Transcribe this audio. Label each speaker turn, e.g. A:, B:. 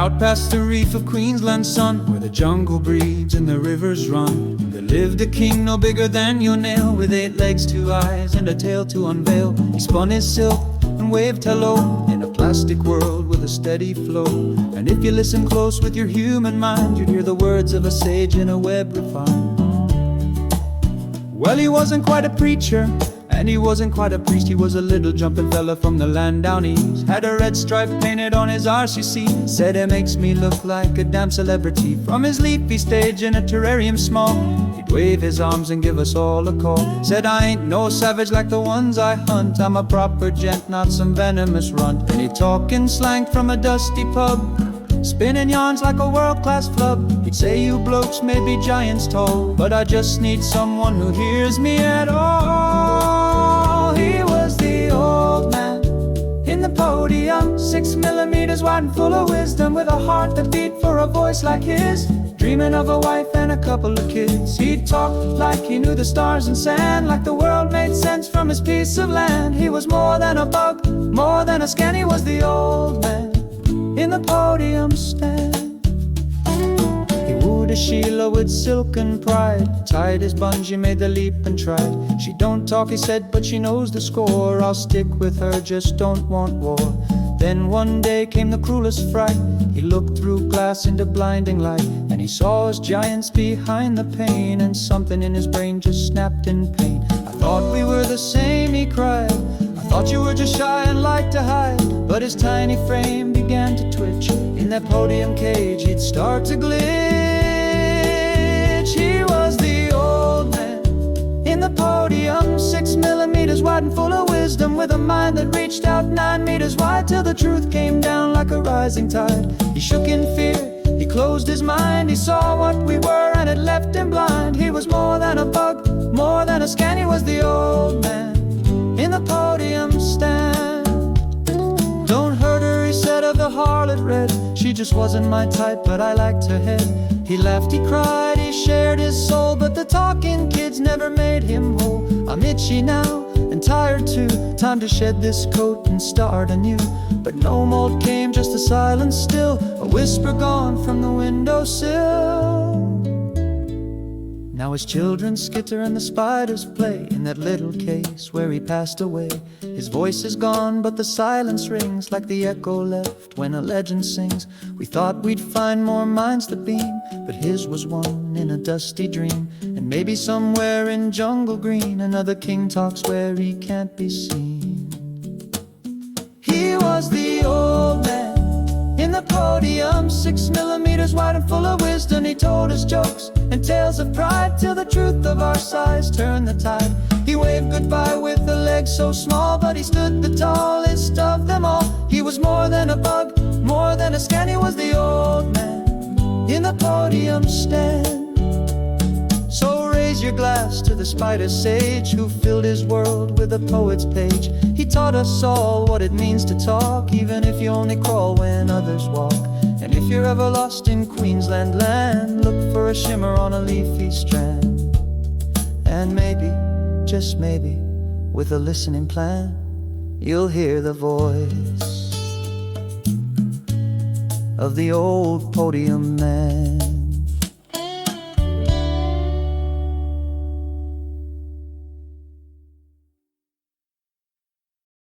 A: Out past the reef of Queensland's sun, where the jungle breeds and the rivers run, there lived a king no bigger than your nail, with 8 legs, 2 eyes, and a tail to unveil. He spun his silk and waved hello in a plastic world with a steady flow. And if you listen close with your human mind, you'd hear the words of a sage in a web refined. Well, he wasn't quite a preacher, and he wasn't quite a priest. He was a little jumping fella from the land down east. Had a red stripe painted on his RCC. Said it makes me look like a damn celebrity. From his leafy stage in a terrarium small, he'd wave his arms and give us all a call. Said I ain't no savage like the ones I hunt. I'm a proper gent, not some venomous runt. And he'd talk in slang from a dusty pub, spinning yarns like a world-class flub. He'd say you blokes may be giants tall, but I just need someone who hears me at all. He was the old man in the podium, 6 millimeters wide and full of wisdom, with a heart that beat for a voice like his, dreaming of a wife and a couple of kids. He'd talk like he knew the stars and sand, like the world made sense from his piece of land. He was more than a bug, more than a scan. He was the old man in the podium stand. He wooed a Sheila with silken pride, tied his bungee, made the leap and tried. She don't talk, he said, but she knows the score. I'll stick with her, just don't want war. Then one day came the cruelest fright. He looked through glass into blinding light, and he saw his giants behind the pane, and something in his brain just snapped in pain. I thought we were the same, he cried. Thought you were just shy and liked to hide. But his tiny frame began to twitch. In that podium cage he'd start to glitch. He was the old man in the podium, 6 millimeters wide and full of wisdom, with a mind that reached out 9 meters wide, till the truth came down like a rising tide. He shook in fear, he closed his mind. He saw what we were and it left him blind. He was more than a bug, more than a scan. He was the old man in the podium stand. Don't hurt her, he said of the harlot red. She just wasn't my type, but I liked her head. He laughed, he cried, he shared his soul, but the talking kids never made him whole. I'm itchy now and tired too, time to shed this coat and start anew. But no mold came, just a silence still, a whisper gone from the windowsill. Now his children skitter and the spiders play in that little case where he passed away. His voice is gone, but the silence rings like the echo left when a legend sings. We thought we'd find more minds that beam, but his was one in a dusty dream. And maybe somewhere in jungle green, another king talks where he can't be seen. He was the old man in the podium, 6 millimeters wide and full of wisdom. He told us jokes and tales of pride, till the truth of our size turned the tide. He waved goodbye with a leg so small, but he stood the tallest of them all. He was more than a bug, more than a scan. He was the old man in the podium stand. So raise your glass to the spider sage, who filled his world with a poet's page. He taught us all what it means to talk, even if you only crawl when others walk. And if you're ever lost in Queensland land, look for a shimmer on a leafy strand. And maybe, just maybe, with a listening plan, you'll hear the voice of the old podium man.